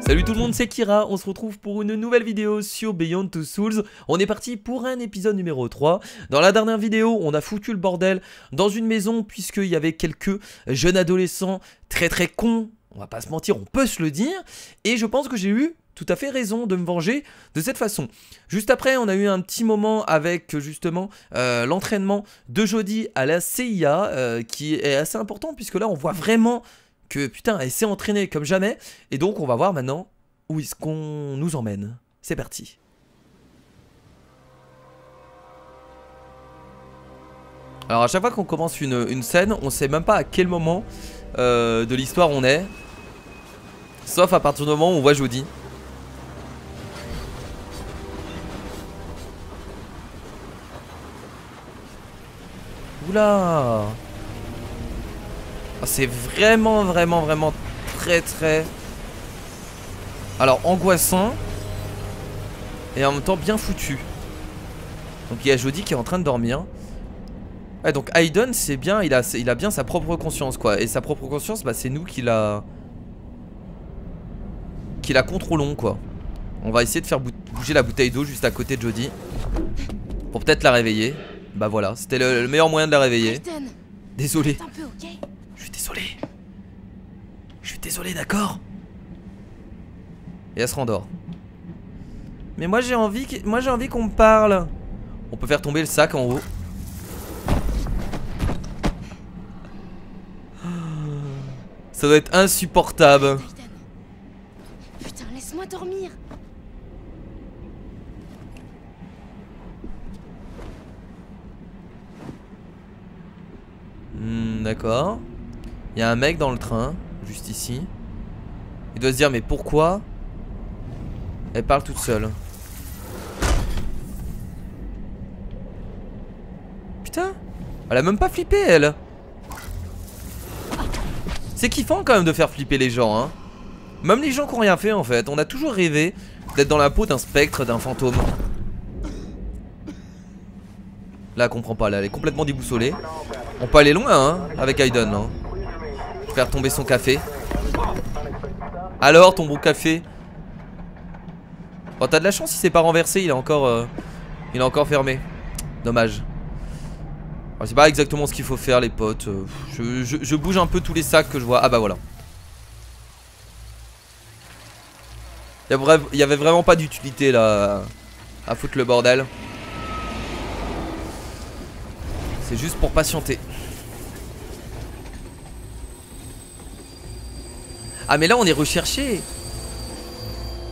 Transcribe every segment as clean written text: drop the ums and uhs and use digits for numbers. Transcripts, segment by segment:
Salut tout le monde, c'est Kira, on se retrouve pour une nouvelle vidéo sur Beyond Two Souls. On est parti pour un épisode numéro 3. Dans la dernière vidéo, on a foutu le bordel dans une maison puisqu'il y avait quelques jeunes adolescents très cons. On va pas se mentir, on peut se le dire. Et je pense que j'ai eu tout à fait raison de me venger de cette façon. Juste après, on a eu un petit moment avec justement l'entraînement de Jodie à la CIA qui est assez important puisque là on voit vraiment que putain elle s'est entraînée comme jamais. Et donc on va voir maintenant où est-ce qu'on nous emmène. C'est parti. Alors à chaque fois qu'on commence une scène, on sait même pas à quel moment de l'histoire on est. Sauf à partir du moment où on voit Jodie. Oula. C'est vraiment très alors angoissant et en même temps bien foutu. Donc il y a Jodie qui est en train de dormir. Ouais, donc Aiden c'est bien, il a bien sa propre conscience quoi. Et sa propre conscience bah c'est nous qui la contrôlons quoi. On va essayer de faire bouger la bouteille d'eau juste à côté de Jodie pour peut-être la réveiller. Bah voilà, c'était le meilleur moyen de la réveiller. Désolé. Je suis désolé. Je suis désolé, d'accord. Et elle se rendort. Mais moi j'ai envie qu'on me parle. On peut faire tomber le sac en haut. Ça doit être insupportable. Putain, laisse-moi dormir. D'accord. Il y a un mec dans le train, juste ici. Il doit se dire mais pourquoi elle parle toute seule. Putain, elle a même pas flippé elle. C'est kiffant quand même de faire flipper les gens hein. Même les gens qui ont rien fait en fait. On a toujours rêvé d'être dans la peau d'un spectre, d'un fantôme. Là elle comprend pas, là elle est complètement déboussolée. On peut aller loin hein, avec Aiden hein. Faire tomber son café. Alors ton bon café. Oh t'as de la chance, il s'est pas renversé. Il est encore fermé. Dommage. C'est pas exactement ce qu'il faut faire les potes. Je bouge un peu tous les sacs que je vois. Ah bah voilà. Il y avait vraiment pas d'utilité là à foutre le bordel. C'est juste pour patienter. Ah mais là on est recherché.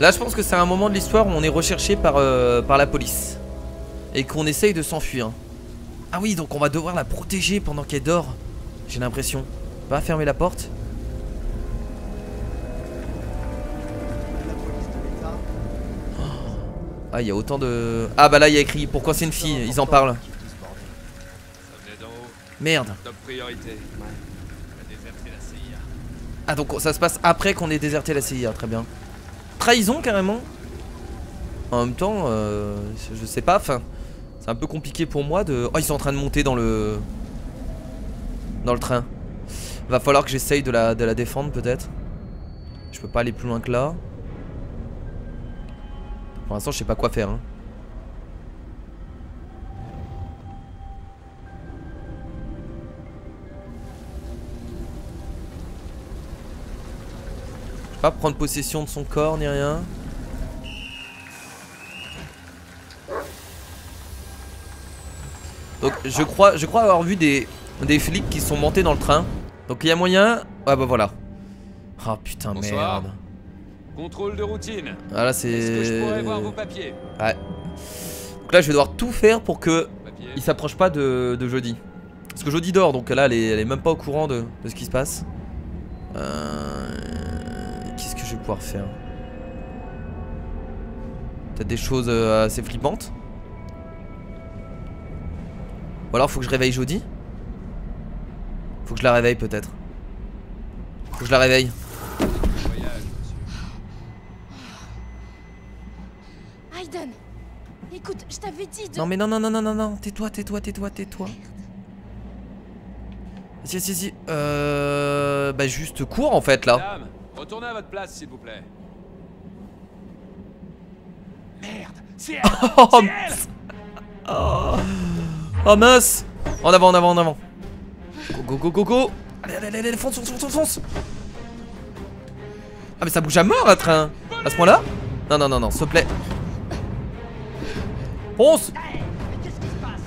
Là je pense que c'est un moment de l'histoire où on est recherché par la police. Et qu'on essaye de s'enfuir. Ah oui donc on va devoir la protéger pendant qu'elle dort. J'ai l'impression. Va fermer la porte. Ah il y a autant de... Ah bah là il y a écrit pourquoi c'est une fille. Ils en parlent. Merde. Ah donc ça se passe après qu'on ait déserté la CIA, très bien. Trahison carrément. En même temps, je sais pas, enfin, c'est un peu compliqué pour moi de... Oh ils sont en train de monter dans le train. Va falloir que j'essaye de la défendre peut-être. Je peux pas aller plus loin que là. Pour l'instant je sais pas quoi faire hein. Pas prendre possession de son corps ni rien. Donc je crois avoir vu des flics qui sont montés dans le train. Donc il y a moyen. Ah bah voilà. Ah putain. Bonsoir. Merde. Contrôle de routine. Ah là c'est... Est-ce que je pourrais voir vos papiers? Ouais. Donc là je vais devoir tout faire pour que il s'approche pas de Jodie. Parce que Jodie dort donc là elle est même pas au courant de ce qui se passe. Qu'est-ce que je vais pouvoir faire? Peut-être des choses assez flippantes. Ou alors faut que je réveille Jodie. Faut que je la réveille peut-être. Faut que je la réveille. Aiden, écoute, je t'avais dit de... Non mais non. Tais-toi. Si. Bah juste cours en fait là. Madame, retournez à votre place s'il vous plaît. C'est elle. Oh, C'est elle. oh mince. En avant, en avant, en avant. Go, go, go, go, go. Allez, allez, allez, allez, fonce, fonce, fonce, fonce. Ah mais ça bouge à mort un train. À ce point là. Non, non, non, non, s'il te plaît. Fonce. Qu'est-ce qui se passe?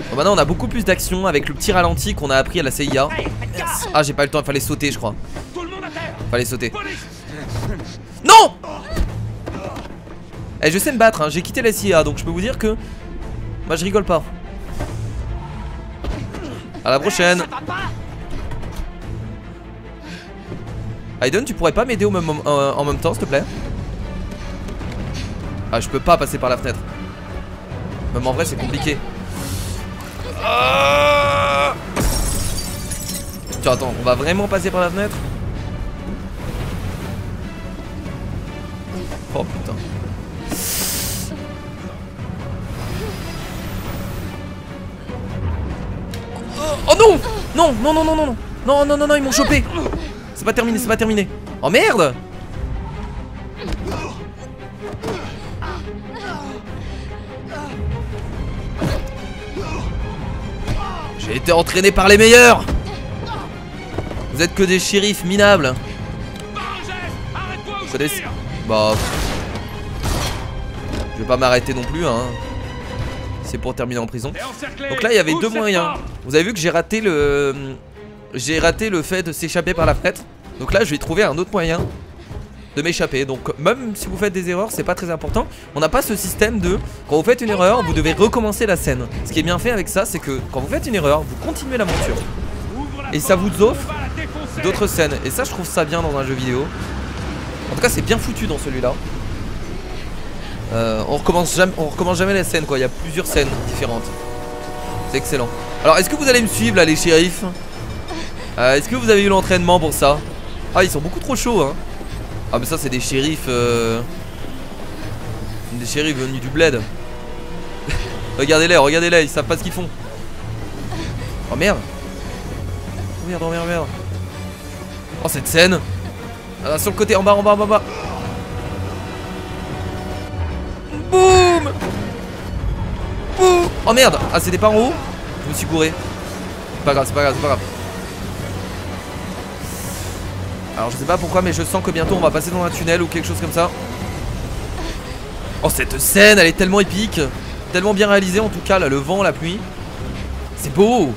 Bon, maintenant on a beaucoup plus d'action avec le petit ralenti qu'on a appris à la CIA. Hey, faites gaffe. Ah j'ai pas eu le temps, il fallait sauter je crois. Tout le monde à terre. Fallait sauter. Police. Non. Eh je sais me battre hein. J'ai quitté la CIA donc je peux vous dire que moi je rigole pas. À la prochaine. Ça va pas. Aiden tu pourrais pas m'aider en même temps s'il te plaît? Ah je peux pas passer par la fenêtre. Même en vrai c'est compliqué. Tiens attends, on va vraiment passer par la fenêtre? Oh putain. Oh non. Non, non, non, non, non, non. Non, non, non, non, ils m'ont chopé. C'est pas terminé, c'est pas terminé. Oh merde. J'ai été entraîné par les meilleurs. Vous êtes que des shérifs minables. Arrête-toi ou Ça je laisse- tire. Bah je vais pas m'arrêter non plus hein. C'est pour terminer en prison. Et encerclé. Donc là il y avait Ouvre deux cette moyens. porte. Vous avez vu que j'ai raté le fait de s'échapper par la fenêtre. Donc là je vais trouver un autre moyen de m'échapper. Donc même si vous faites des erreurs c'est pas très important. On n'a pas ce système de quand vous faites une erreur vous devez recommencer la scène. Ce qui est bien fait avec ça c'est que quand vous faites une erreur vous continuez l'aventure. Ouvre la Et ça porte, vous offre on va la défoncer. d'autres scènes. Et ça je trouve ça bien dans un jeu vidéo. En tout cas c'est bien foutu dans celui-là. On recommence jamais la scène quoi. Il y a plusieurs scènes différentes. C'est excellent. Alors est-ce que vous allez me suivre là les shérifs? Est-ce que vous avez eu l'entraînement pour ça? Ah ils sont beaucoup trop chauds hein. Ah mais ça c'est des shérifs des shérifs venus du bled. Regardez-les, regardez-les, ils savent pas ce qu'ils font. Oh merde. Oh merde, oh merde, merde. Oh cette scène. Ah, sur le côté, en bas, en bas, en bas, en bas. Boum. Boum. Oh merde. Ah c'était pas en haut. Je me suis gouré. C'est pas grave, c'est pas grave, c'est pas grave. Alors je sais pas pourquoi mais je sens que bientôt on va passer dans un tunnel ou quelque chose comme ça. Oh cette scène elle est tellement épique. Tellement bien réalisée en tout cas là, le vent, la pluie. C'est beau.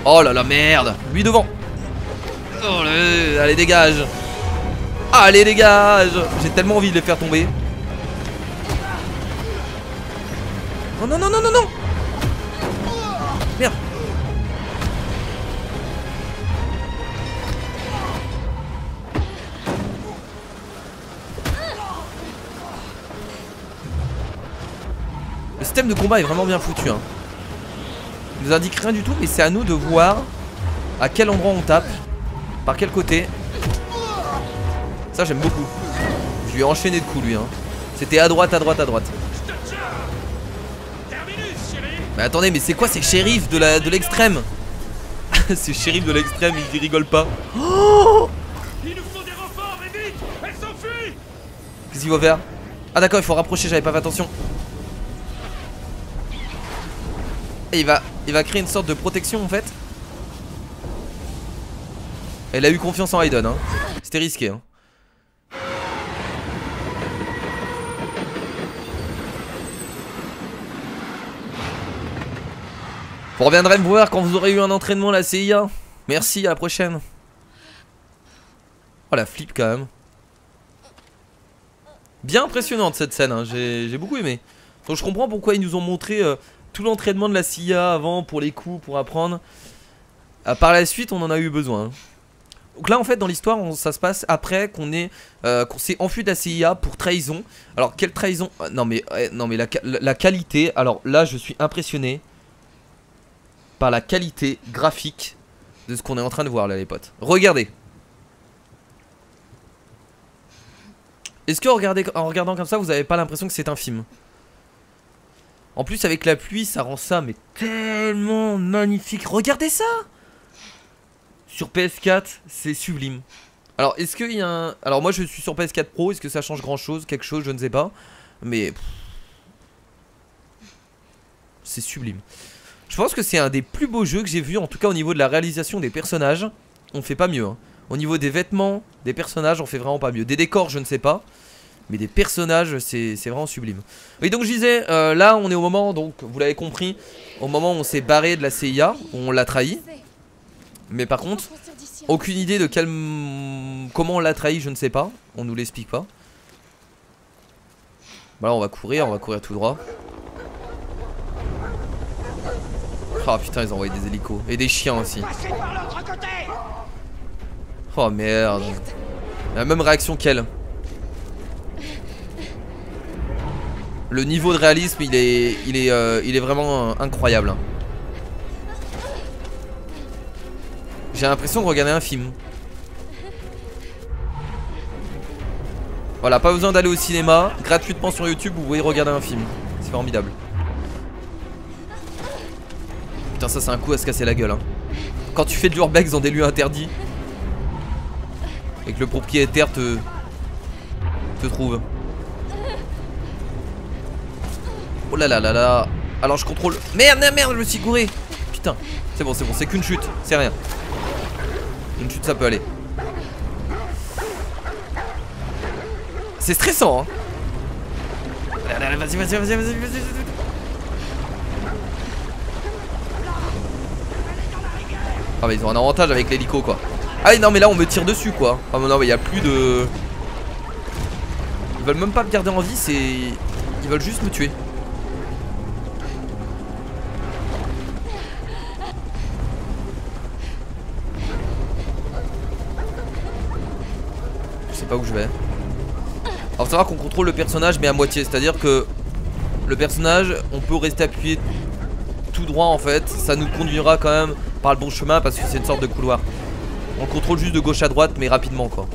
Oh là là merde. Lui devant. Oh là, allez dégage. Allez dégage. J'ai tellement envie de les faire tomber. Oh non non non non non. Merde. Le système de combat est vraiment bien foutu hein. Il nous indique rien du tout mais c'est à nous de voir à quel endroit on tape, par quel côté. Ça j'aime beaucoup. Je lui ai enchaîné de coups lui hein. C'était à droite, à droite, à droite. Je te tiens. Terminus, chérie. Mais attendez mais c'est quoi ces shérifs de l'extrême? Ces shérifs de l'extrême ils rigolent pas. Oh Il nous faut des renforts et vite. Elle s'enfuit. qu'est-ce qu'il va faire? Ah d'accord il faut rapprocher, j'avais pas fait attention. Et il va créer une sorte de protection en fait. Elle a eu confiance en Aiden hein. C'était risqué hein. Vous reviendrez me voir quand vous aurez eu un entraînement à la CIA. Merci, à la prochaine. Oh la flip quand même. Bien impressionnante cette scène hein. J'ai beaucoup aimé. Donc je comprends pourquoi ils nous ont montré tout l'entraînement de la CIA avant pour les coups, pour apprendre. Par la suite on en a eu besoin hein. Donc là en fait dans l'histoire ça se passe après qu'on s'est enfui de la CIA pour trahison. Alors quelle trahison? Non mais la qualité. Alors là je suis impressionné par la qualité graphique de ce qu'on est en train de voir là les potes. Regardez. Est-ce que en regardant comme ça vous avez pas l'impression que c'est un film? En plus avec la pluie ça rend ça mais tellement magnifique. Regardez ça. Sur PS4 c'est sublime. Alors est-ce qu'il y a un... Alors moi je suis sur PS4 Pro, est-ce que ça change grand chose, quelque chose, je ne sais pas. Mais... c'est sublime. Je pense que c'est un des plus beaux jeux que j'ai vu, en tout cas au niveau de la réalisation des personnages. On fait pas mieux hein. Au niveau des vêtements, des personnages, on fait vraiment pas mieux. Des décors je ne sais pas. Mais des personnages, c'est vraiment sublime. Oui, donc je disais, là on est au moment, donc vous l'avez compris, au moment où on s'est barré de la CIA, où on l'a trahi. Mais par contre, aucune idée de comment on l'a trahi, je ne sais pas. On nous l'explique pas. Voilà, on va courir tout droit. Ah putain, ils ont envoyé des hélicos. Et des chiens aussi. Oh merde. La même réaction qu'elle. Le niveau de réalisme, il est vraiment incroyable. J'ai l'impression de regarder un film. Voilà, pas besoin d'aller au cinéma. Gratuitement sur YouTube, vous pouvez regarder un film. C'est formidable. Putain, ça c'est un coup à se casser la gueule hein. Quand tu fais de l'urbex dans des lieux interdits et que le propriétaire te trouve. Oh là là là là. Alors je contrôle. Merde, je me suis gouré. Putain, c'est bon, c'est qu'une chute, c'est rien. Une chute ça peut aller. C'est stressant hein. Vas-y. Ah mais ils ont un avantage avec l'hélico quoi. Ah non mais là on me tire dessus quoi. Ah mais non mais il y a plus de... Ils veulent même pas me garder en vie, c'est... Ils veulent juste me tuer. Je sais pas où je vais. Alors faut savoir qu'on contrôle le personnage mais à moitié. C'est-à-dire que le personnage, on peut rester appuyé tout droit en fait. Ça nous conduira quand même par le bon chemin parce que c'est une sorte de couloir. On contrôle juste de gauche à droite mais rapidement quoi.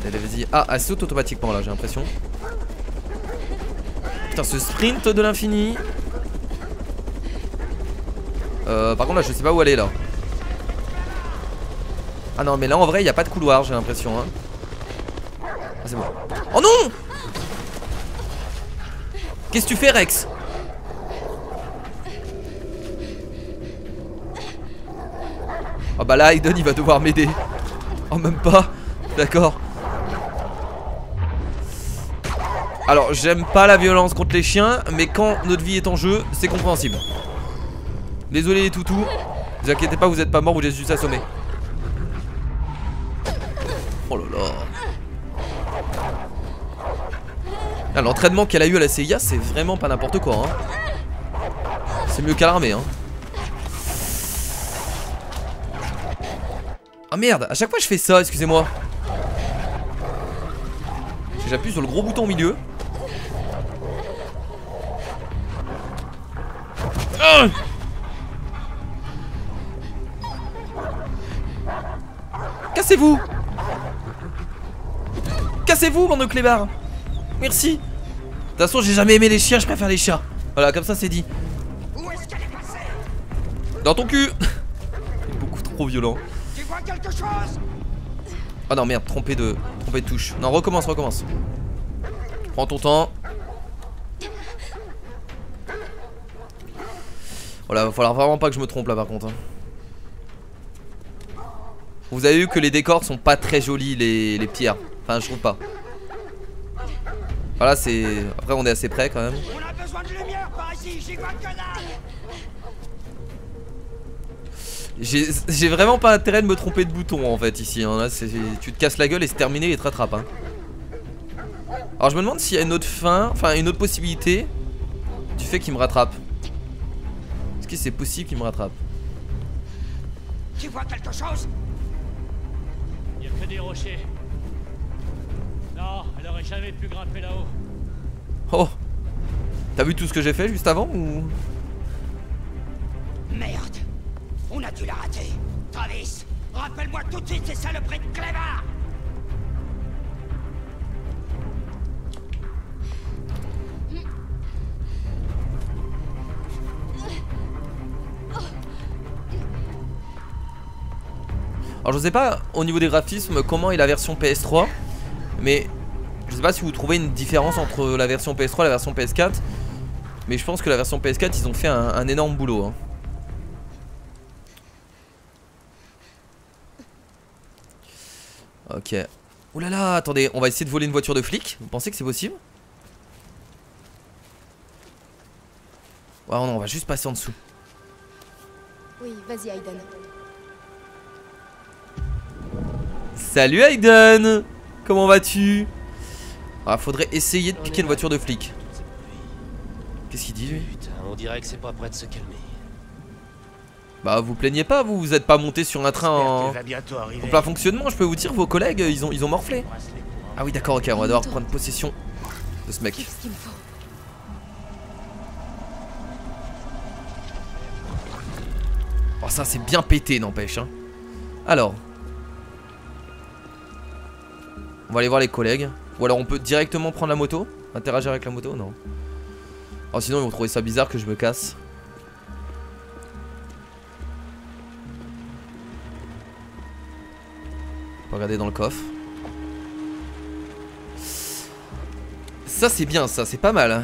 Allez, vas-y. Ah, elle saute automatiquement là, j'ai l'impression. Putain, ce sprint de l'infini. Par contre là je sais pas où aller là. Ah non mais là en vrai il n'y a pas de couloir, j'ai l'impression hein. Ah c'est bon. Oh non! Qu'est-ce que tu fais Rex? Oh bah là Aiden il va devoir m'aider. Oh même pas. D'accord. Alors j'aime pas la violence contre les chiens, mais quand notre vie est en jeu, c'est compréhensible. Désolé les toutous. Ne vous inquiétez pas, vous êtes pas morts, vous êtes juste assommés. Oh là là. Ah, l'entraînement qu'elle a eu à la CIA, c'est vraiment pas n'importe quoi hein. C'est mieux qu'à l'armée hein. Ah merde, à chaque fois je fais ça, excusez-moi. J'appuie sur le gros bouton au milieu. Cassez-vous! Cassez-vous, bande de clébards! Merci! De toute façon, j'ai jamais aimé les chiens, je préfère les chats. Voilà, comme ça c'est dit. Dans ton cul! C'est beaucoup trop violent. Tu vois quelque chose? Ah non, merde, trompé de touche. Non, recommence. Prends ton temps. Voilà, va falloir vraiment pas que je me trompe là par contre hein. Vous avez vu que les décors sont pas très jolis, les pierres. Enfin je trouve pas. Voilà c'est... Après on est assez près quand même. On a besoin de lumière par ici, j'y vois que dalle. J'ai vraiment pas intérêt de me tromper de bouton en fait ici hein. Là, tu te casses la gueule et c'est terminé et il te rattrape hein. Alors je me demande s'il y a une autre fin, enfin une autre possibilité du fait qu'il me rattrape. Est-ce que c'est possible qu'il me rattrape? Tu vois quelque chose? Il n'y a que des rochers. Non, elle aurait jamais pu grimper là-haut. Oh! T'as vu tout ce que j'ai fait juste avant ou... Merde! On a dû la rater. Travis, rappelle-moi tout de suite ces saloperies de clébards! Alors je sais pas au niveau des graphismes comment est la version PS3, mais je sais pas si vous trouvez une différence entre la version PS3 et la version PS4. Mais je pense que la version PS4 ils ont fait un énorme boulot hein. Ok. Oulala, attendez, on va essayer de voler une voiture de flic. Vous pensez que c'est possible? Ouais non, on va juste passer en dessous. Oui, vas-y, Aiden. Salut Aiden. Comment vas-tu? Ah, faudrait essayer de piquer une voiture de flic. Qu'est-ce qu'il dit lui? Putain, on dirait que c'est pas prêt de se calmer. Bah vous plaignez pas, vous êtes pas monté sur un train en plein fonctionnement. Je peux vous dire, vos collègues ils ont morflé. Ah oui d'accord, ok, on va devoir prendre possession de ce mec. Qu'est-ce qu'il me faut? Oh ça c'est bien pété n'empêche hein. Alors on va aller voir les collègues. Ou alors on peut directement prendre la moto. Interagir avec la moto, non. Oh sinon ils vont trouver ça bizarre que je me casse. On va regarder dans le coffre. Ça c'est bien, ça c'est pas mal hein.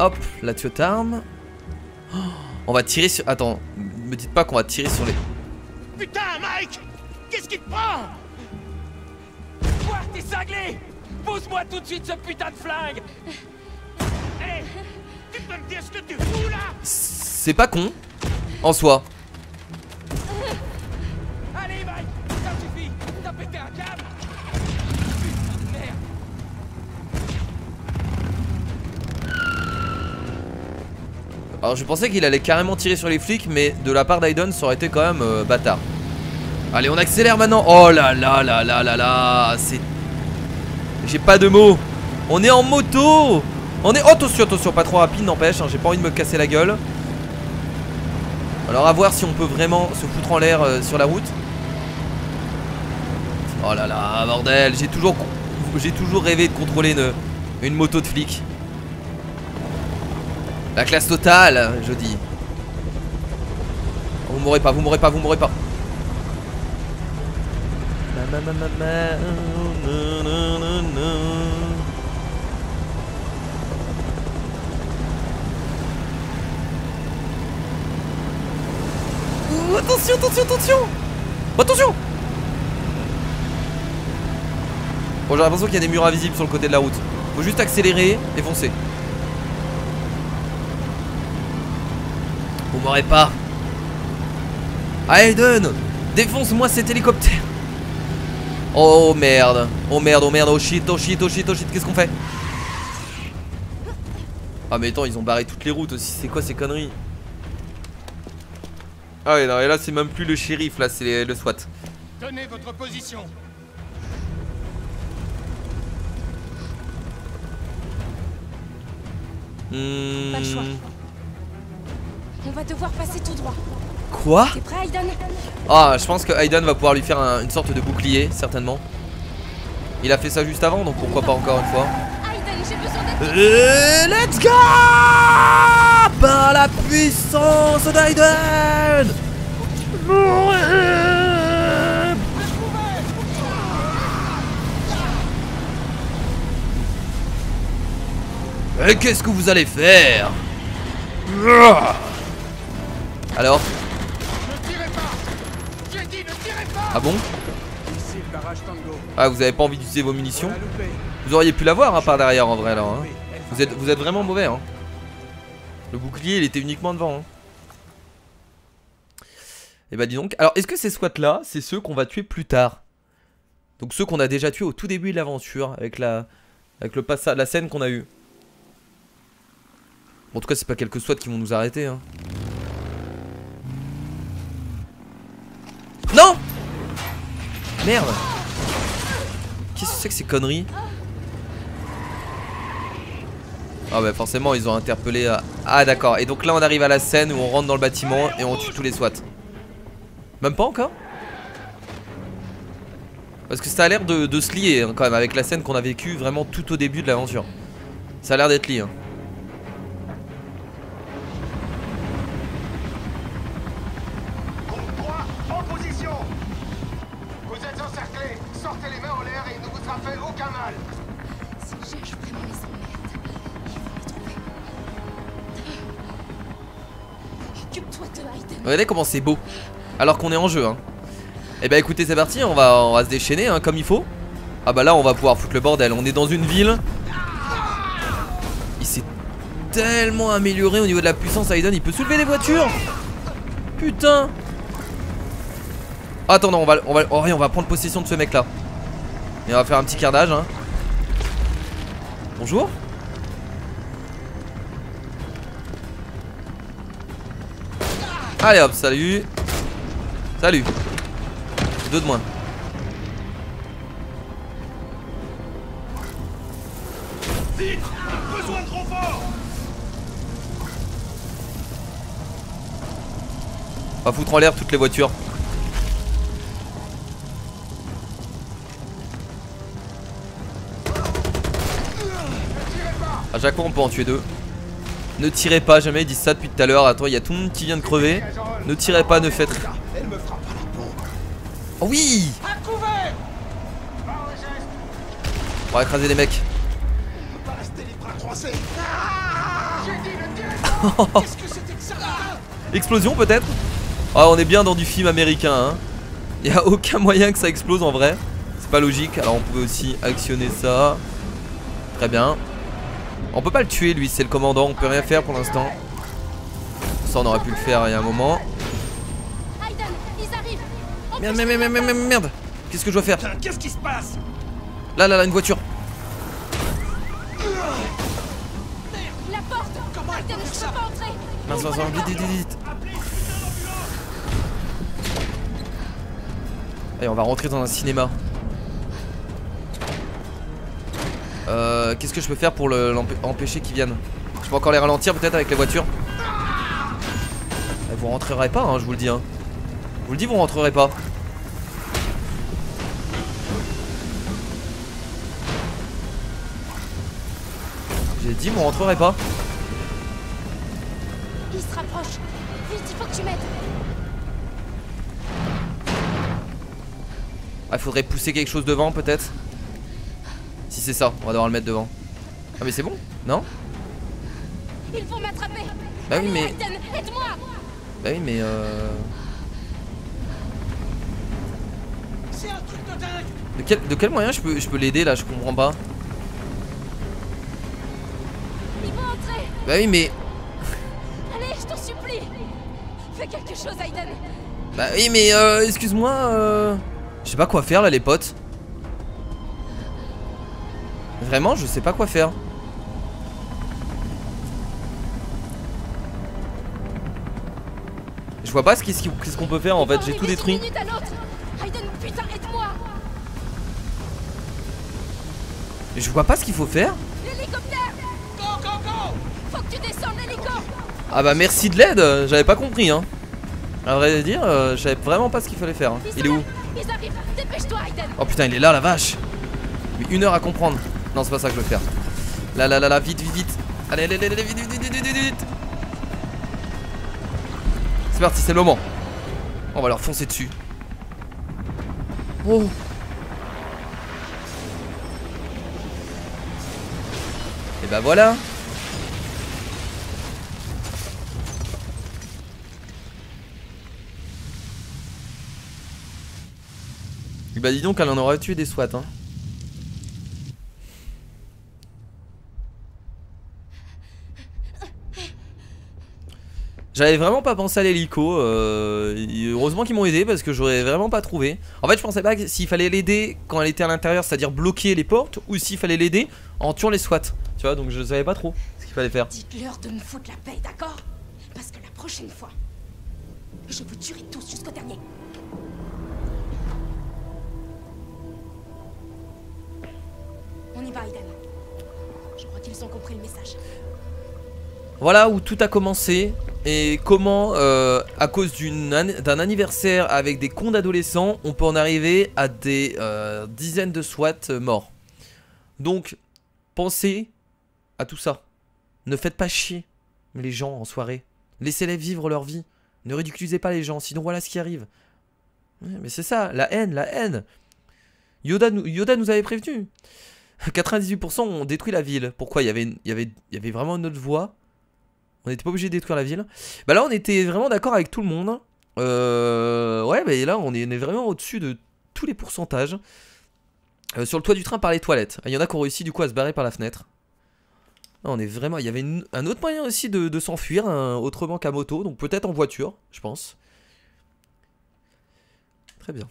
Hop, la tuyautarme. Oh, on va tirer sur... Attends, me dites pas qu'on va tirer sur les... Putain, Mike! Qu'est-ce qui te prend? Quoi? T'es cinglé? Pose-moi tout de suite ce putain de flingue! Hé! Tu peux me dire ce que tu fous là? C'est pas con, en soi. Allez, Mike! Ça suffit! T'as pété un câble! Putain de merde! Alors je pensais qu'il allait carrément tirer sur les flics, mais de la part d'Aiden ça aurait été quand même bâtard. Allez on accélère maintenant. Oh là là là là là là. C'est... J'ai pas de mots. On est en moto. On est... Oh, attention, attention, pas trop rapide n'empêche hein, j'ai pas envie de me casser la gueule. Alors à voir si on peut vraiment se foutre en l'air sur la route. Oh là là, bordel. J'ai toujours rêvé de contrôler une moto de flic. La classe totale, je dis. Vous mourrez pas, vous mourrez pas, vous mourrez pas. Ouh, attention, attention, attention. Attention. Bon, j'ai l'impression qu'il y a des murs invisibles sur le côté de la route. Faut juste accélérer et foncer. Vous m'aurez pas. Aiden, défonce-moi cet hélicoptère. Oh merde. Oh merde, oh merde, oh shit, oh shit, oh shit, oh shit. Qu'est-ce qu'on fait? Ah mais attends, ils ont barré toutes les routes aussi. C'est quoi ces conneries? Ah ouais, non, et là c'est même plus le shérif, là c'est le SWAT. Tenez votre position. Pas le choix. On va devoir passer tout droit. Quoi? T'es prêt, Aiden? Ah, je pense que Aiden va pouvoir lui faire une sorte de bouclier, certainement. Il a fait ça juste avant, donc pourquoi pas encore une fois. Aiden, j'ai besoin d'être... Let's go! Par la puissance d'Aiden! Et qu'est-ce que vous allez faire? Alors? Ne tirez pas! J'ai dit ne tirez pas! Ah bon? Ici le barrage Tango. Ah, vous avez pas envie d'utiliser vos munitions? On a loupé. Vous auriez pu l'avoir hein, par derrière en vrai là hein. Vous êtes vraiment mauvais hein. Le bouclier il était uniquement devant hein. Et bah dis donc. Alors est-ce que ces SWAT là c'est ceux qu'on va tuer plus tard? Donc ceux qu'on a déjà tués au tout début de l'aventure. Avec la scène qu'on a eue. Bon, en tout cas c'est pas quelques SWAT qui vont nous arrêter hein. Non! Merde! Qu'est-ce que c'est que ces conneries? Ah bah forcément ils ont interpellé à... Ah d'accord, et donc là on arrive à la scène où on rentre dans le bâtiment et on tue tous les SWAT. Même pas encore? Parce que ça a l'air de se lier hein, quand même avec la scène qu'on a vécue vraiment tout au début de l'aventure. Ça a l'air d'être lié hein. mal. Si le juge vraiment les emmerde, ils vont les trouver. Occupe-toi de Aiden. Regardez comment c'est beau. Alors qu'on est en jeu, hein. Et bah écoutez, c'est parti, on va se déchaîner, hein, comme il faut. Ah bah là, on va pouvoir foutre le bordel. On est dans une ville. Il s'est tellement amélioré au niveau de la puissance, Aiden. Il peut soulever des voitures. Putain. Attends, non, on va prendre possession de ce mec là. Et on va faire un petit carnage, hein. Bonjour. Allez hop, salut. Salut. Deux de moins. Vite, besoin de renfort. On va foutre en l'air toutes les voitures. À chaque fois on peut en tuer deux. Ne tirez pas, jamais ils disent ça depuis tout à l'heure. Attends, il y a tout le monde qui vient de crever. Ne tirez pas, ne faites rien. Elle me fera pas la peau. Oh oui. À couvert. On va écraser les mecs. On peut pas rester les bras croisés. J'ai dit le directeur. Qu'est-ce que c'était que ça? Explosion peut-être. Ah, on est bien dans du film américain, hein. Il n'y a aucun moyen que ça explose en vrai. C'est pas logique. Alors on pouvait aussi actionner ça. Très bien. On peut pas le tuer lui, c'est le commandant. On peut rien faire pour l'instant. Ça on aurait pu le faire il y a un moment. Aiden, ils arrivent. Merde. Qu'est-ce que je dois faire? Putain, qu'est-ce qui se passe? Là, une voiture. La porte. Comment elle Aiden, peut je faire peux ça? pas entrer. Mince, vite. Allez, on va rentrer dans un cinéma. Qu'est-ce que je peux faire pour l'empêcher qu'ils viennent? Je peux encore les ralentir peut-être avec les voitures. Vous rentrerez pas, hein, je vous le dis, hein. Je vous le dis, vous rentrerez pas. J'ai dit, vous rentrerez pas. Ils se rapprochent. Vite, il faut que tu m'aides. Ah, il faudrait pousser quelque chose devant peut-être. Si c'est ça, on va devoir le mettre devant. Ah mais c'est bon, non? Ils vont m'attraper. Bah oui Allez, mais... Aiden, aide-moi. Bah oui mais C'est un truc de dingue. De quel moyen je peux l'aider là, je comprends pas. Ils vont entrer. Bah oui mais... Allez, je t'en supplie. Fais quelque chose, Aiden. Bah oui mais excuse-moi je sais pas quoi faire là les potes. Vraiment je sais pas quoi faire. Je vois pas qu'est-ce qu'on peut faire en fait, j'ai tout détruit. Minute à l'autre. Aiden, putain, aide-moi. Je vois pas ce qu'il faut faire. L'hélicoptère. Go, go, go. Faut que tu descendes l'hélico. Ah bah merci de l'aide, j'avais pas compris hein. À vrai dire, je savais vraiment pas ce qu'il fallait faire hein. Il est où? Ils arrivent. Dépêche-toi, Aiden. Oh putain il est là la vache. Mais 1 heure à comprendre. Non c'est pas ça que je veux faire. Là vite. Allez vite. C'est parti, c'est le moment. On va leur foncer dessus. Oh. Et bah voilà. Et bah dis donc elle en aurait tué des SWAT hein. J'avais vraiment pas pensé à l'hélico, heureusement qu'ils m'ont aidé parce que j'aurais vraiment pas trouvé. En fait je pensais pas s'il fallait l'aider quand elle était à l'intérieur, c'est-à-dire bloquer les portes, ou s'il fallait l'aider en tuant les SWAT. Tu vois, donc je savais pas trop ce qu'il fallait faire. Dites-leur de me foutre la paix, d'accord? Parce que la prochaine fois, je vous tuerai tous jusqu'au dernier. On y va, Aiden. Je crois qu'ils ont compris le message. Voilà où tout a commencé et comment à cause d'un anniversaire avec des cons d'adolescents on peut en arriver à des dizaines de SWAT morts. Donc pensez à tout ça. Ne faites pas chier les gens en soirée. Laissez-les vivre leur vie. Ne ridiculisez pas les gens, sinon voilà ce qui arrive. Ouais, mais c'est ça, la haine. Yoda nous avait prévenu. 98% ont détruit la ville. Pourquoi? Il y avait vraiment une autre voie. On n'était pas obligé de détruire la ville. Bah là on était vraiment d'accord avec tout le monde. Ouais bah là on est vraiment au-dessus de tous les pourcentages. Sur le toit du train par les toilettes. Il y en a qui ont réussi du coup à se barrer par la fenêtre. Là, on est vraiment... Il y avait un autre moyen aussi de s'enfuir, autrement qu'à moto. Donc peut-être en voiture, je pense. Très bien.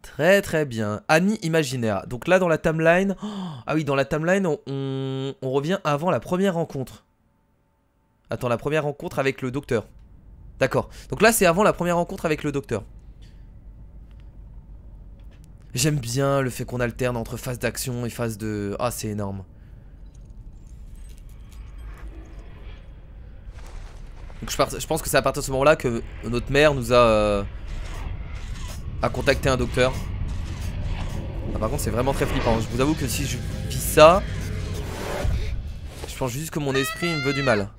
Très très bien. Annie imaginaire. Donc là dans la timeline... Oh, ah oui, dans la timeline, on revient avant la première rencontre. Attends, la première rencontre avec le docteur. D'accord. Donc là c'est avant la première rencontre avec le docteur. J'aime bien le fait qu'on alterne entre phase d'action et phase de... Ah, c'est énorme. Donc je pense que c'est à partir de ce moment-là que notre mère nous a contacté un docteur. Ah, par contre c'est vraiment très flippant. Je vous avoue que si je vis ça, je pense juste que mon esprit me veut du mal.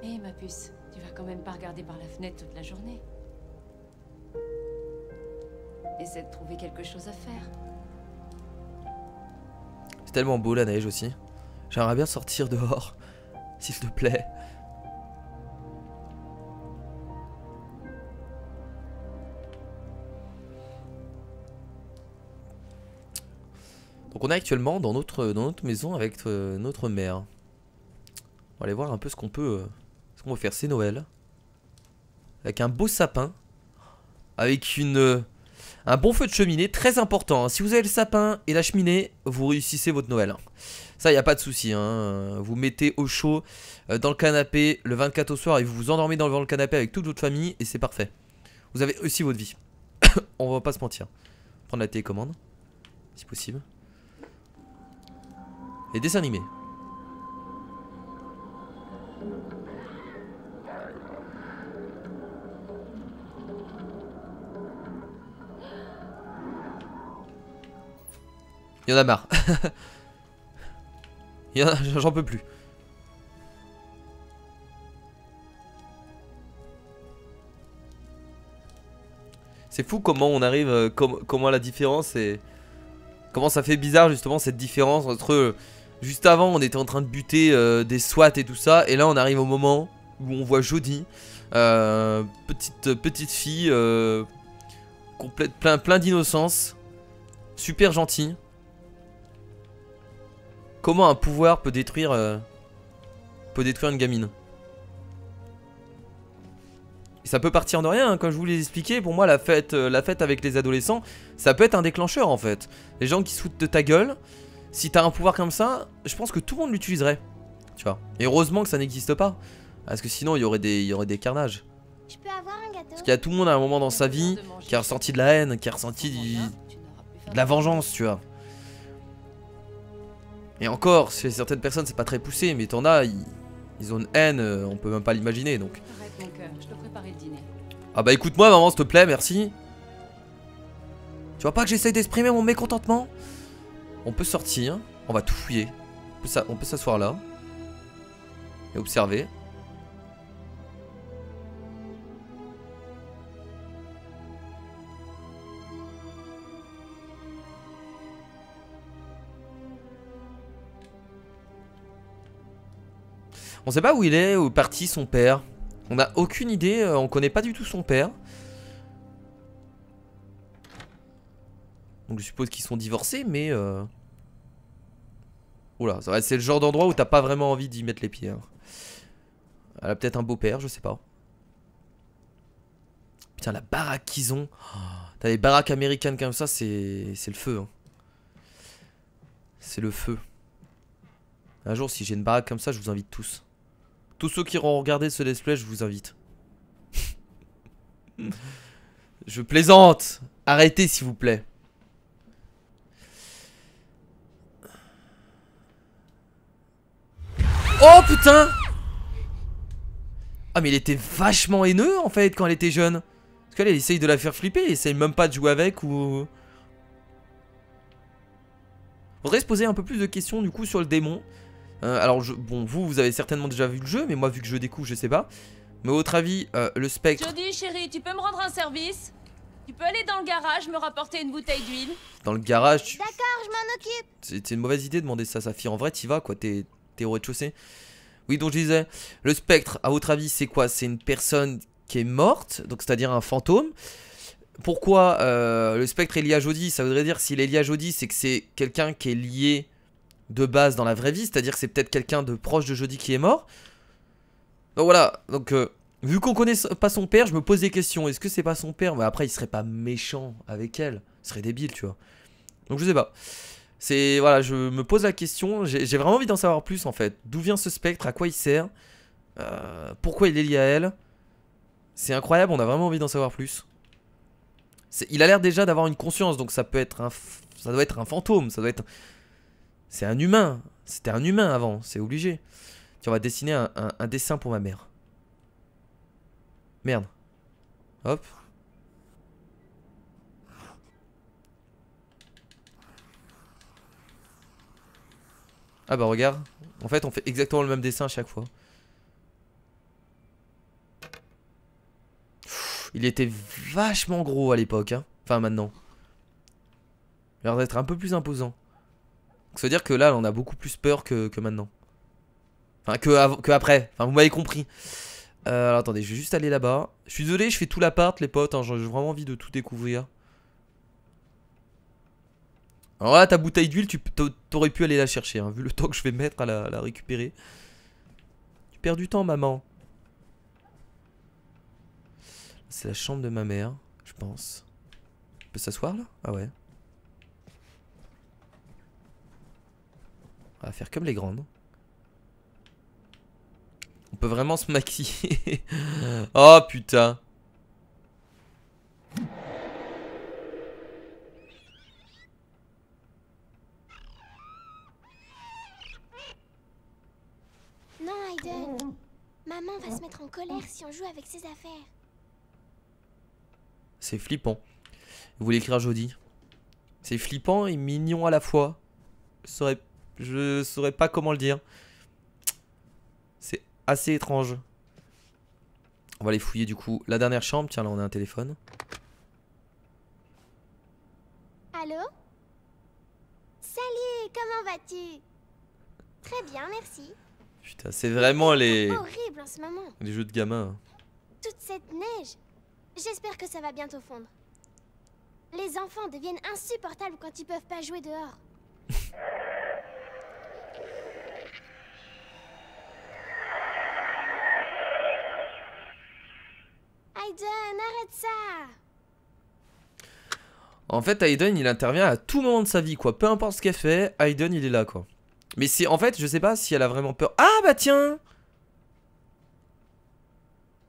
Hé, ma puce, tu vas quand même pas regarder par la fenêtre toute la journée. Essaie de trouver quelque chose à faire. C'est tellement beau la neige aussi. J'aimerais bien sortir dehors, s'il te plaît. Donc on est actuellement dans notre maison avec notre mère. On va aller voir un peu ce qu'on peut faire. C'est Noël. Avec un beau sapin. Avec un bon feu de cheminée. Très important. Hein. Si vous avez le sapin et la cheminée, vous réussissez votre Noël. Hein. Ça, il n'y a pas de souci. Hein. Vous mettez au chaud dans le canapé le 24 au soir et vous vous endormez devant le canapé avec toute votre famille et c'est parfait. Vous avez aussi votre vie. On va pas se mentir. Prendre la télécommande. Si possible. Et dessins animés. Il y en a marre. J'en peux plus. C'est fou comment on arrive, comment la différence est... Comment ça fait bizarre justement cette différence entre... Juste avant on était en train de buter des SWAT et tout ça. Et là on arrive au moment où on voit Jodie. Petite fille. Plein d'innocence. Super gentille. Comment un pouvoir peut détruire une gamine. Et ça peut partir de rien, hein, comme je vous l'ai expliqué. Pour moi la fête avec les adolescents, ça peut être un déclencheur en fait. Les gens qui se foutent de ta gueule. Si t'as un pouvoir comme ça, je pense que tout le monde l'utiliserait. Tu vois. Et heureusement que ça n'existe pas. Parce que sinon il y aurait des carnages. Je peux avoir un gâteau? Parce qu'il y a tout le monde à un moment dans sa vie qui a ressenti de la haine, qui a ressenti de la vengeance, tu vois. Et encore, chez certaines personnes c'est pas très poussé, mais t'en as, ils ont une haine, on peut même pas l'imaginer donc. Arrête mon cœur, je dois préparer le dîner. Ah bah écoute-moi maman s'il te plaît, merci. Tu vois pas que j'essaye d'exprimer mon mécontentement? On peut sortir, on va tout fouiller. On peut s'asseoir là. Et observer. On sait pas où il est, où est parti son père. On a aucune idée, on connaît pas du tout son père. Donc je suppose qu'ils sont divorcés, mais... Oula, c'est le genre d'endroit où t'as pas vraiment envie d'y mettre les pieds. Hein. Elle a peut-être un beau-père, je sais pas. Putain, la baraque qu'ils ont. Oh, t'as les baraques américaines comme ça, c'est le feu. Hein. C'est le feu. Un jour, si j'ai une baraque comme ça, je vous invite tous. Tous ceux qui auront regardé ce let's play, je vous invite. Je plaisante. Arrêtez s'il vous plaît. Oh putain. Ah mais il était vachement haineux en fait quand elle était jeune. Parce qu'elle essaye de la faire flipper, elle essaye même pas de jouer avec ou... faudrait se poser un peu plus de questions du coup sur le démon. Alors bon, vous avez certainement déjà vu le jeu, mais moi vu que je découvre, je sais pas. Mais à votre avis, le spectre... Jodie, chérie, tu peux me rendre un service? Tu peux aller dans le garage me rapporter une bouteille d'huile? Dans le garage, tu... D'accord, je m'en occupe. C'est une mauvaise idée de demander ça à sa fille. En vrai, t'y vas quoi, t'es au rez-de-chaussée. Oui, donc je disais, le spectre, à votre avis, c'est quoi? C'est une personne qui est morte, donc c'est-à-dire un fantôme. Pourquoi le spectre est lié à Jodie? Ça voudrait dire s'il est lié à Jodie, c'est que c'est quelqu'un qui est lié de base dans la vraie vie, c'est-à-dire que c'est peut-être quelqu'un de proche de Jodie qui est mort. Donc voilà, donc vu qu'on connaît pas son père, je me pose des questions. Est-ce que c'est pas son père? Mais après, il serait pas méchant avec elle, il serait débile, tu vois. Donc je sais pas. C'est voilà, je me pose la question. J'ai vraiment envie d'en savoir plus en fait. D'où vient ce spectre? À quoi il sert? Pourquoi il est lié à elle? C'est incroyable, on a vraiment envie d'en savoir plus. Il a l'air déjà d'avoir une conscience, donc ça peut être ça doit être un fantôme, ça doit être... C'est un humain. C'était un humain avant, c'est obligé. Tiens, on va dessiner un dessin pour ma mère. Merde. Hop. Ah bah regarde. En fait, on fait exactement le même dessin à chaque fois. Il était vachement gros à l'époque, hein. Enfin maintenant. Il a l'air d'être un peu plus imposant. Donc, ça veut dire que là, on a beaucoup plus peur que maintenant. Enfin, que après. Enfin, vous m'avez compris. Alors attendez, je vais juste aller là-bas. Je suis désolé, je fais tout l'appart, les potes. Hein, j'ai vraiment envie de tout découvrir. Alors là, ta bouteille d'huile, t'aurais pu aller la chercher, hein, vu le temps que je vais mettre à la récupérer. Tu perds du temps, maman. C'est la chambre de ma mère, je pense. On peut s'asseoir là? Ah ouais. On va faire comme les grandes. On peut vraiment se maquiller. Oh putain. Non, Aiden. Maman va se mettre en colère si on joue avec ses affaires. C'est flippant. Vous voulez écrire Jodie. C'est flippant et mignon à la fois. Je saurais pas comment le dire. C'est assez étrange. On va aller fouiller du coup la dernière chambre. Tiens, là on a un téléphone. Allô? Salut, comment vas-tu? Très bien, merci. Putain, c'est vraiment les Horrible en ce moment. les jeux de gamins. Toute cette neige. J'espère que ça va bientôt fondre. Les enfants deviennent insupportables quand ils peuvent pas jouer dehors. Aiden, arrête ça! En fait, Aiden, il intervient à tout moment de sa vie, quoi. Peu importe ce qu'elle fait, Aiden, il est là, quoi. Mais c'est en fait, je sais pas si elle a vraiment peur. Ah bah tiens!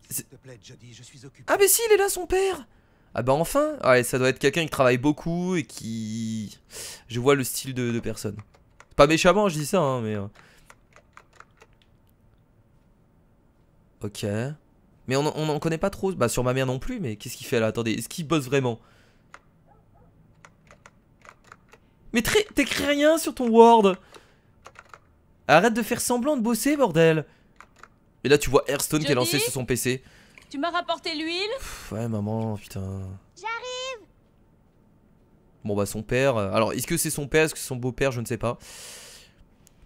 S'il te plaît, Jodie, je suis occupé. Ah bah si, il est là, son père! Ah bah enfin! Ouais, ça doit être quelqu'un qui travaille beaucoup et qui... Je vois le style de personne. Pas méchamment, je dis ça, hein, mais... Ok. Mais on en connaît pas trop. Bah sur ma mère non plus, mais qu'est-ce qu'il fait là? Attendez, est-ce qu'il bosse vraiment? Mais t'écris rien sur ton Word! Arrête de faire semblant de bosser, bordel! Et là tu vois Hearthstone qui est lancé sur son PC. Tu m'as rapporté l'huile? Ouais maman, putain. J'arrive! Bon bah son père... Alors est-ce que c'est son père? Est-ce que c'est son beau-père? Je ne sais pas.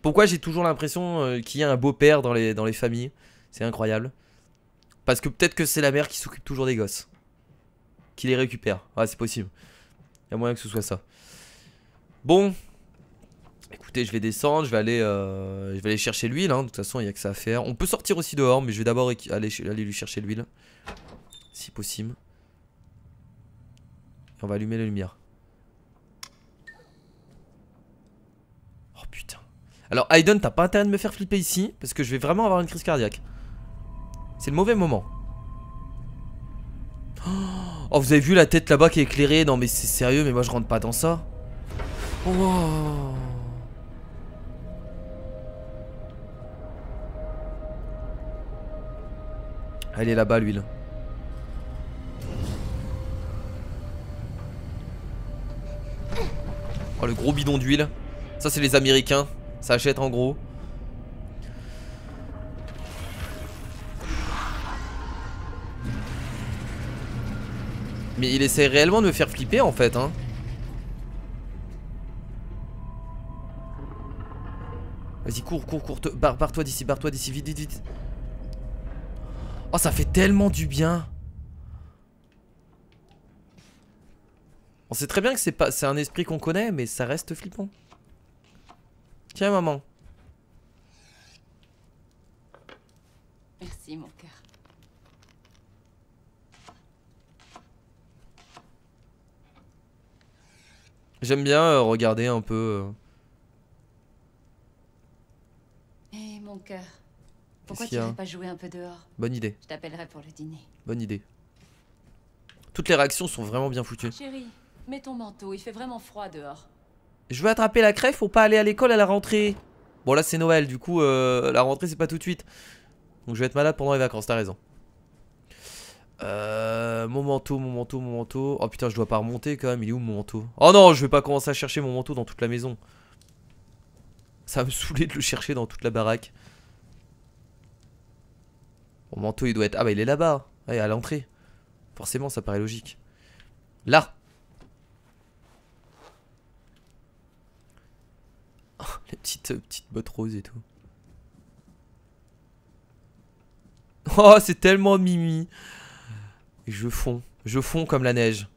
Pourquoi j'ai toujours l'impression qu'il y a un beau-père dans les familles? C'est incroyable. Parce que peut-être que c'est la mère qui s'occupe toujours des gosses. Qui les récupère. Ouais c'est possible. Il y a moyen que ce soit ça. Bon. Écoutez, je vais descendre, je vais aller chercher l'huile, hein. De toute façon il n'y a que ça à faire. On peut sortir aussi dehors, mais je vais d'abord aller lui chercher l'huile. Si possible. Et on va allumer la lumière. Oh putain. Alors Aiden, t'as pas intérêt de me faire flipper ici, parce que je vais vraiment avoir une crise cardiaque. C'est le mauvais moment. Oh, vous avez vu la tête là-bas qui est éclairée? Non mais c'est sérieux, mais moi je rentre pas dans ça. Oh. Elle est là-bas l'huile. Oh le gros bidon d'huile. Ça c'est les Américains. Ça achète en gros. Mais il essaie réellement de me faire flipper en fait hein. Vas-y cours, barre-toi d'ici, vite, vite. Oh ça fait tellement du bien. On sait très bien que c'est un esprit qu'on connaît, mais ça reste flippant. Tiens maman. Merci mon cœur. J'aime bien regarder un peu. Eh mon cœur, pourquoi qu'il y tu a irais pas jouer un peu dehors? Bonne idée. Je t'appellerai pour le dîner. Bonne idée. Toutes les réactions sont vraiment bien foutues. Chérie, mets ton manteau, il fait vraiment froid dehors. Je veux attraper la crève, faut pas aller à l'école à la rentrée. Bon là c'est Noël, du coup la rentrée c'est pas tout de suite. Donc je vais être malade pendant les vacances, t'as raison. Mon manteau. Oh putain je dois pas remonter quand même, il est où mon manteau? Oh non je vais pas commencer à chercher mon manteau dans toute la maison. Ça va me saouler de le chercher dans toute la baraque. Mon manteau il doit être... Ah bah il est là-bas, ouais, à l'entrée. Forcément ça paraît logique. Là. Oh, les petites bottes roses et tout. Oh c'est tellement mimi. Et je fonds comme la neige.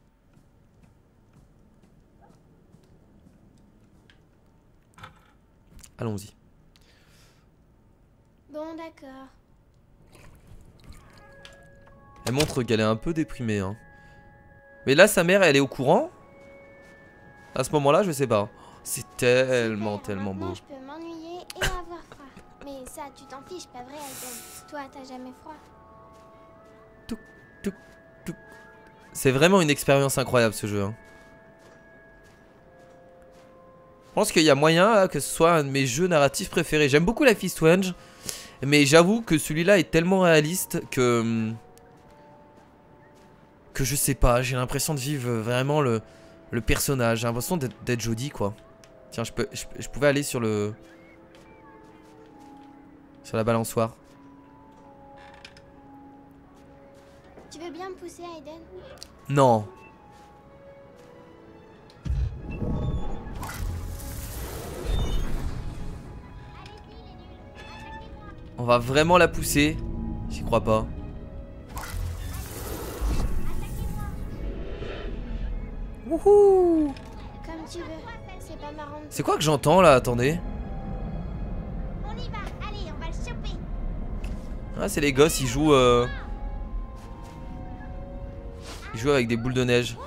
Allons-y. Bon, d'accord. Elle montre qu'elle est un peu déprimée hein. Mais là sa mère elle est au courant. À ce moment là je sais pas. C'est tellement beau. Je peux m'ennuyer et avoir froid. Mais ça tu t'en fiches pas vrai Aiden. Toi t'as jamais froid. C'est vraiment une expérience incroyable ce jeu hein. Je pense qu'il y a moyen que ce soit un de mes jeux narratifs préférés. J'aime beaucoup Life is Strange. Mais j'avoue que celui-là est tellement réaliste que je sais pas, j'ai l'impression de vivre vraiment le personnage. J'ai l'impression d'être Jodie quoi. Tiens je pouvais aller sur la balançoire. Tu veux bien me pousser Aiden? Non. On va vraiment la pousser. J'y crois pas. Wouhou. Comme tu veux. C'est pas marrant. C'est quoi que j'entends là? Attendez. On y va. Allez, on va le choper. Ah c'est les gosses, ils jouent ils jouent avec des boules de neige.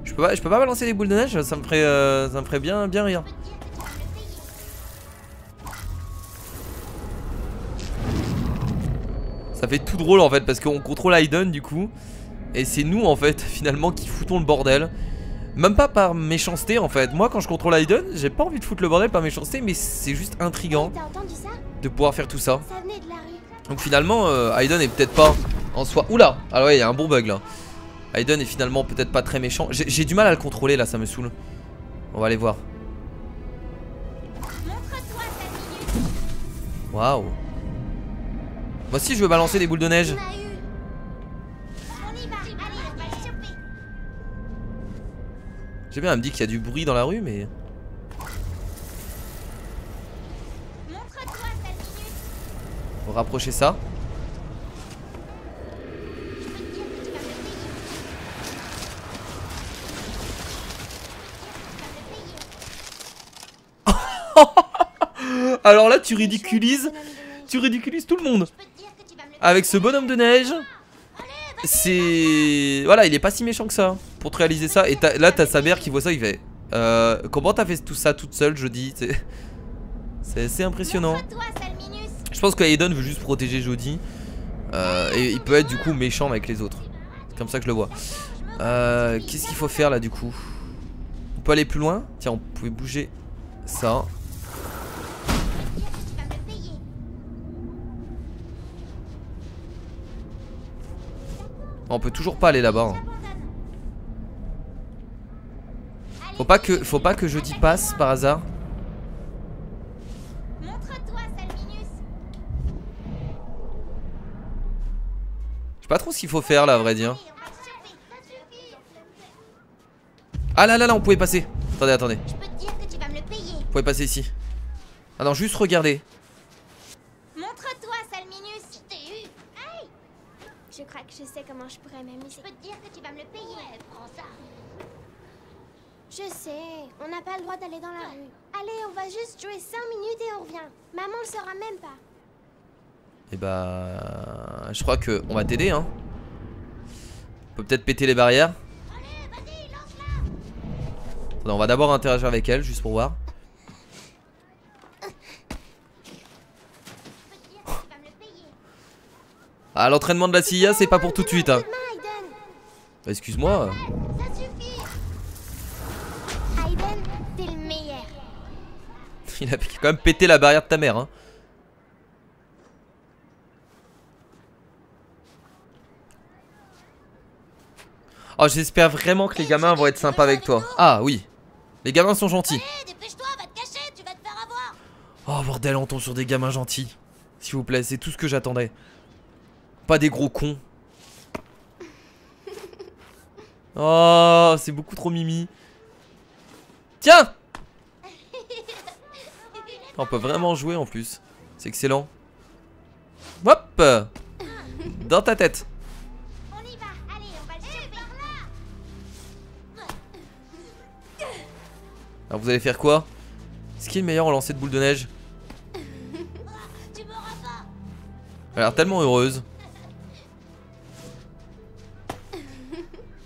Je peux pas balancer des boules de neige, ça me ferait bien rire. Ça fait tout drôle en fait parce qu'on contrôle Aiden du coup. Et c'est nous en fait finalement qui foutons le bordel. Même pas par méchanceté en fait. Moi quand je contrôle Aiden, j'ai pas envie de foutre le bordel par méchanceté, mais c'est juste intriguant T'as entendu ça? de pouvoir faire tout ça. Ça venait de la rue. Donc finalement Aiden est peut-être pas en soi... Oula. Ah ouais il y a un bon bug là. Aiden est finalement peut-être pas très méchant. J'ai du mal à le contrôler là, ça me saoule. On va aller voir. Montre-toi ta minute. Waouh. Moi aussi je veux balancer des boules de neige. On a eu. On y va. Allez, on va le choper. J'aime bien, elle me dit qu'il y a du bruit dans la rue mais... Montre-toi ta minute. Faut rapprocher ça. Je peux te dire que tu vas me payer. Alors là tu ridiculises tout le monde. Je peux te dire que tu vas me le Avec ce bonhomme de neige. C'est... Voilà il est pas si méchant que ça. Pour te réaliser ça. Et là t'as sa mère qui voit ça, il fait comment t'as fait tout ça toute seule Jodie? C'est assez impressionnant. Montre-toi, sale minus. Je pense qu'Aiden veut juste protéger Jodie. Et il peut être du coup méchant avec les autres. C'est comme ça que je le vois. Qu'est-ce qu'il faut faire là du coup? On peut aller plus loin? Tiens on pouvait bouger ça. Tu vas me le payer. On peut toujours pas aller là-bas hein. Faut pas que jeudi passe par hasard. Montre-toi, Salminus. Je sais pas trop ce qu'il faut faire là, à vrai dire. Allez, on va le choper, ça suffit. Ah là là là, on pouvait passer. Attendez, attendez. Je peux te dire que tu vas me le payer. On pouvait passer ici. Ah non, juste regarder. Montre-toi, Salminus. Je t'ai eu. Aïe. Je crois que je sais comment je pourrais m'amuser. Je peux te dire que tu vas me le payer. Ouais, prends ça. Je sais, on n'a pas le droit d'aller dans la rue. Allez, on va juste jouer 5 minutes et on revient. Maman le saura même pas. Et bah... Je crois que on va t'aider, hein. On peut peut-être péter les barrières. Allez, vas-y, lance-la. Attendez, on va d'abord interagir avec elle, juste pour voir. Je peux te dire que tu vas me le payer. Ah, l'entraînement de la CIA, c'est pas pour tout de suite, hein. Demain, Aiden. Bah, excuse-moi. Ça suffit. Aiden, t'es le meilleur. Il a quand même pété la barrière de ta mère, hein. Oh, j'espère vraiment que les gamins vont être sympas avec toi. Ah oui, les gamins sont gentils. Allez, dépêche-toi, va te cacher, tu vas te faire avoir. Oh bordel, on tombe sur des gamins gentils. S'il vous plaît, c'est tout ce que j'attendais. Pas des gros cons. Oh, c'est beaucoup trop mimi. Tiens! On peut vraiment jouer en plus. C'est excellent. Hop! Dans ta tête. On y va, allez, on va le choper. Par là. Alors vous allez faire quoi? Ce qui est le meilleur en lancer de boule de neige? Tu m'auras pas. Elle a l'air tellement heureuse.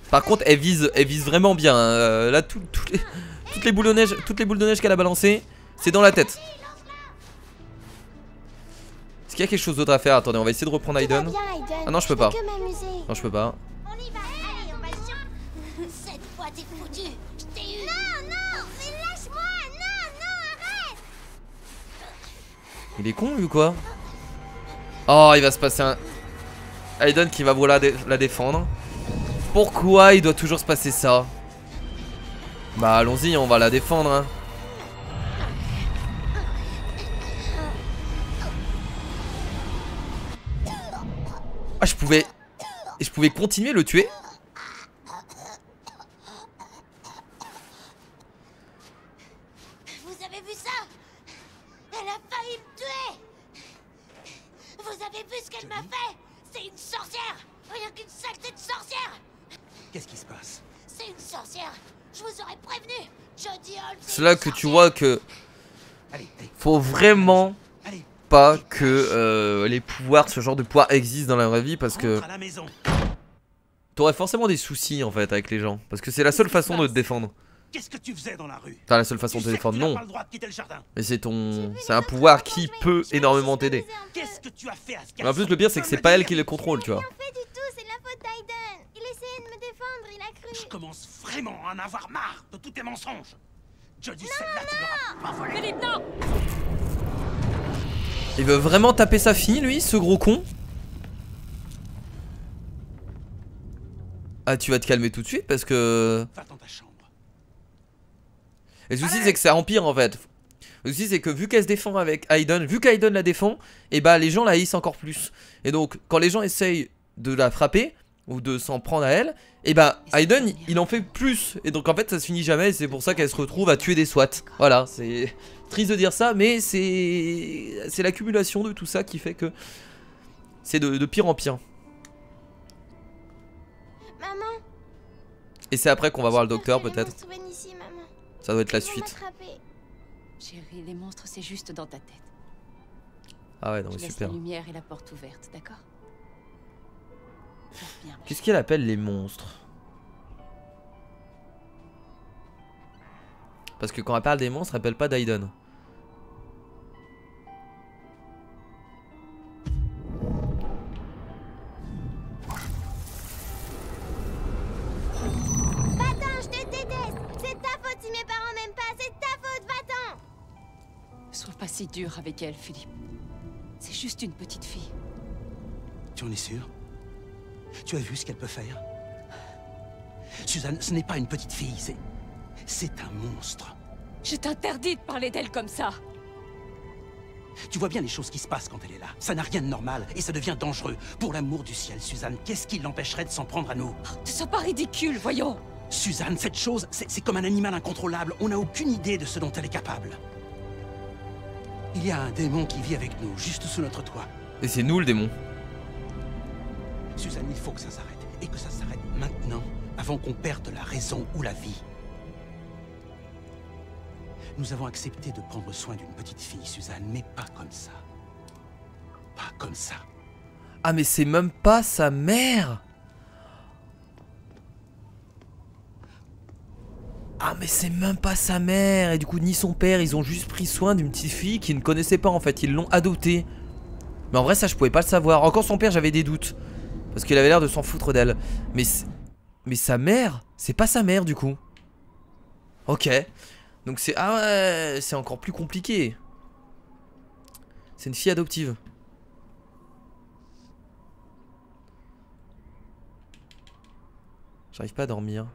Par contre, elle vise vraiment bien. Hein. Là, toutes les boules de neige qu'elle a balancées, c'est dans la tête. Est-ce qu'il y a quelque chose d'autre à faire? Attendez, on va essayer de reprendre Aiden. Ah non, je peux pas. Non, je peux pas. On y va, allez, on va le choper. Cette fois, t'es foutu. Je t'ai eu. Non, non, mais lâche-moi. Non, non, arrête. Il est con, lui, ou quoi? Oh, il va se passer un... Aiden qui va vouloir la défendre. Pourquoi il doit toujours se passer ça? Bah, allons-y, on va la défendre, hein. Ah, je pouvais continuer le tuer. Vous avez vu ça? Elle a failli me tuer. Vous avez vu ce qu'elle m'a fait? C'est une sorcière. Rien qu'une saleté de sorcière. Qu'est-ce qui se passe? C'est une sorcière. Je vous aurais prévenu. Jodie Holmes. C'est là que tu vois que Allez, allez, faut vraiment allez. pas que les pouvoirs, ce genre de pouvoir existent dans la vraie vie, parce que Rentre à la maison. t'aurais forcément des soucis en fait avec les gens, parce que c'est la seule façon de te défendre. Qu'est-ce que tu faisais dans la rue? Enfin, la seule façon Tu de te sais que défendre, tu n'as non. pas le droit de quitter le jardin. Mais c'est un pouvoir qui peut énormément t'aider. Qu'est-ce que tu as fait à ce Mais en plus, le pire, c'est que c'est pas elle qui le contrôle, tu vois. Pas du tout, c'est de la faute d'Aiden. Il essayait de me défendre, il a Je cru. commence vraiment à en avoir marre de tous tes mensonges. Jodie, celle-là, tu l'auras pas volée. Philippe, non! Il veut vraiment taper sa fille, lui, ce gros con. Ah, tu vas te calmer tout de suite parce que... Va dans ta chambre. Et le souci, c'est que ça empire en fait. Le souci, c'est que vu qu'elle se défend avec Aiden, vu qu'Aiden la défend, et bah les gens la haïssent encore plus. Et donc, quand les gens essayent de la frapper ou de s'en prendre à elle, et bah Aiden il en fait plus. Et donc en fait, ça se finit jamais. Et c'est pour ça qu'elle se retrouve à tuer des SWAT. Voilà, c'est triste de dire ça, mais c'est l'accumulation de tout ça qui fait que c'est de pire en pire. Maman. Et c'est après qu'on va voir le docteur peut-être. Ici, maman. Ça doit être la Ils vont suite. m'attraper. Chérie, les monstres, c'est juste dans ta tête. Ah ouais, non Je mais laisse super. la lumière et la porte ouverte, d'accord? Dors bien, Qu'est-ce qu'elle appelle les monstres? Parce que quand elle parle des monstres, elle parle pas d'Aiden. Va-t'en, je te déteste. C'est ta faute si mes parents m'aiment pas. C'est ta faute, va-t'en. Sois pas si dur avec elle, Philippe. C'est juste une petite fille. Tu en es sûr? Tu as vu ce qu'elle peut faire? Suzanne, ce n'est pas une petite fille, C'est un monstre. Je t'interdis de parler d'elle comme ça. Tu vois bien les choses qui se passent quand elle est là. Ça n'a rien de normal et ça devient dangereux. Pour l'amour du ciel, Suzanne, qu'est-ce qui l'empêcherait de s'en prendre à nous? Ne sois pas ridicule, voyons. Suzanne, cette chose, c'est comme un animal incontrôlable. On n'a aucune idée de ce dont elle est capable. Il y a un démon qui vit avec nous, juste sous notre toit. Et c'est nous le démon. Suzanne, il faut que ça s'arrête. Et que ça s'arrête maintenant, avant qu'on perde la raison ou la vie. Nous avons accepté de prendre soin d'une petite fille, Suzanne, mais pas comme ça. Pas comme ça. Ah mais c'est même pas sa mère. Ah mais c'est même pas sa mère. Et du coup ni son père, ils ont juste pris soin d'une petite fille qu'ils ne connaissaient pas en fait. Ils l'ont adoptée. Mais en vrai ça je pouvais pas le savoir. Encore son père j'avais des doutes. Parce qu'il avait l'air de s'en foutre d'elle. Mais sa mère, c'est pas sa mère du coup. Ok. Donc c'est... Ah ouais, c'est encore plus compliqué. C'est une fille adoptive. J'arrive pas à dormir.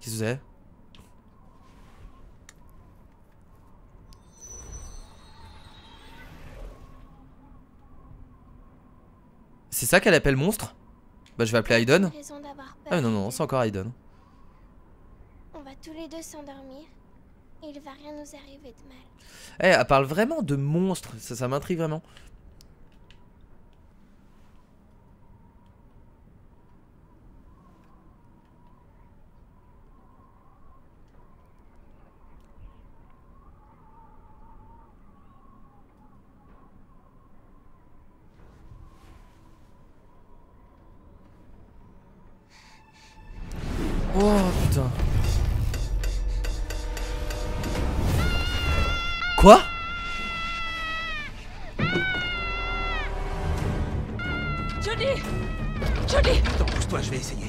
Qu'est-ce que c'est ? C'est ça qu'elle appelle monstre? Bah je vais appeler Aiden. Ah non non, c'est encore Aiden. On va tous les deux s'endormir. Il va rien nous arriver de mal. Eh, elle parle vraiment de monstre, ça m'intrigue vraiment. Oh putain. Quoi? Johnny! Johnny! Attends, pousse-toi, je vais essayer.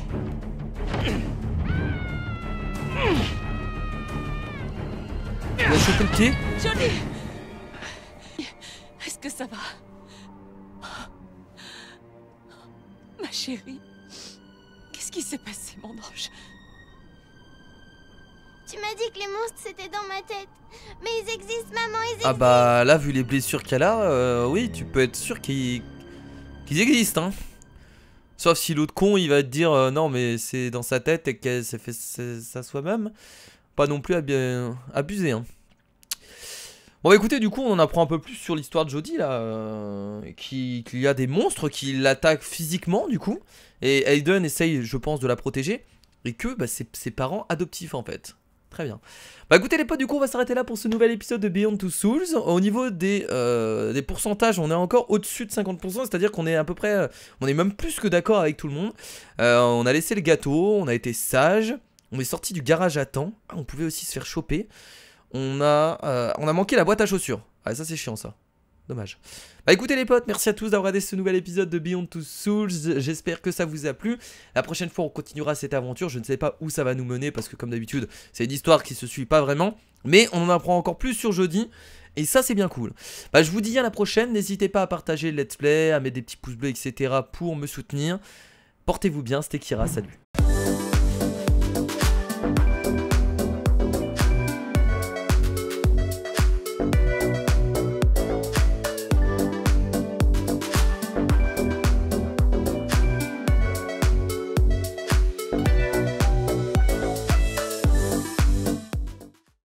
Il a chopé le pied? Johnny! Est-ce que ça va? Ma chérie, qu'est-ce qui s'est passé, mon ange? Tu m'as dit que les monstres c'était dans ma tête. Mais ils existent, maman, ils existent. Ah bah là, vu les blessures qu'elle a, oui, tu peux être sûr qu'ils existent, hein. Sauf si l'autre con, il va te dire non, mais c'est dans sa tête et qu'elle s'est fait ça soi-même. Pas non plus abuser, hein. Bon bah écoutez, du coup on en apprend un peu plus sur l'histoire de Jodie là, qu'il y a des monstres qui l'attaquent physiquement du coup, et Aiden essaye je pense de la protéger, et que bah, c'est ses parents adoptifs en fait. Très bien. Bah écoutez les potes, du coup on va s'arrêter là pour ce nouvel épisode de Beyond Two Souls. Au niveau des pourcentages, on est encore au-dessus de 50%, c'est-à-dire qu'on est à peu près, on est même plus que d'accord avec tout le monde. On a laissé le gâteau, on a été sage, on est sorti du garage à temps, on pouvait aussi se faire choper. On a manqué la boîte à chaussures. Ah ça c'est chiant ça. Dommage. Bah écoutez les potes, merci à tous d'avoir regardé ce nouvel épisode de Beyond Two Souls. J'espère que ça vous a plu. La prochaine fois on continuera cette aventure. Je ne sais pas où ça va nous mener parce que comme d'habitude c'est une histoire qui se suit pas vraiment. Mais on en apprend encore plus sur Jodie. Et ça c'est bien cool. Bah je vous dis à la prochaine. N'hésitez pas à partager le let's play, à mettre des petits pouces bleus etc. pour me soutenir. Portez-vous bien, c'était Kira, salut.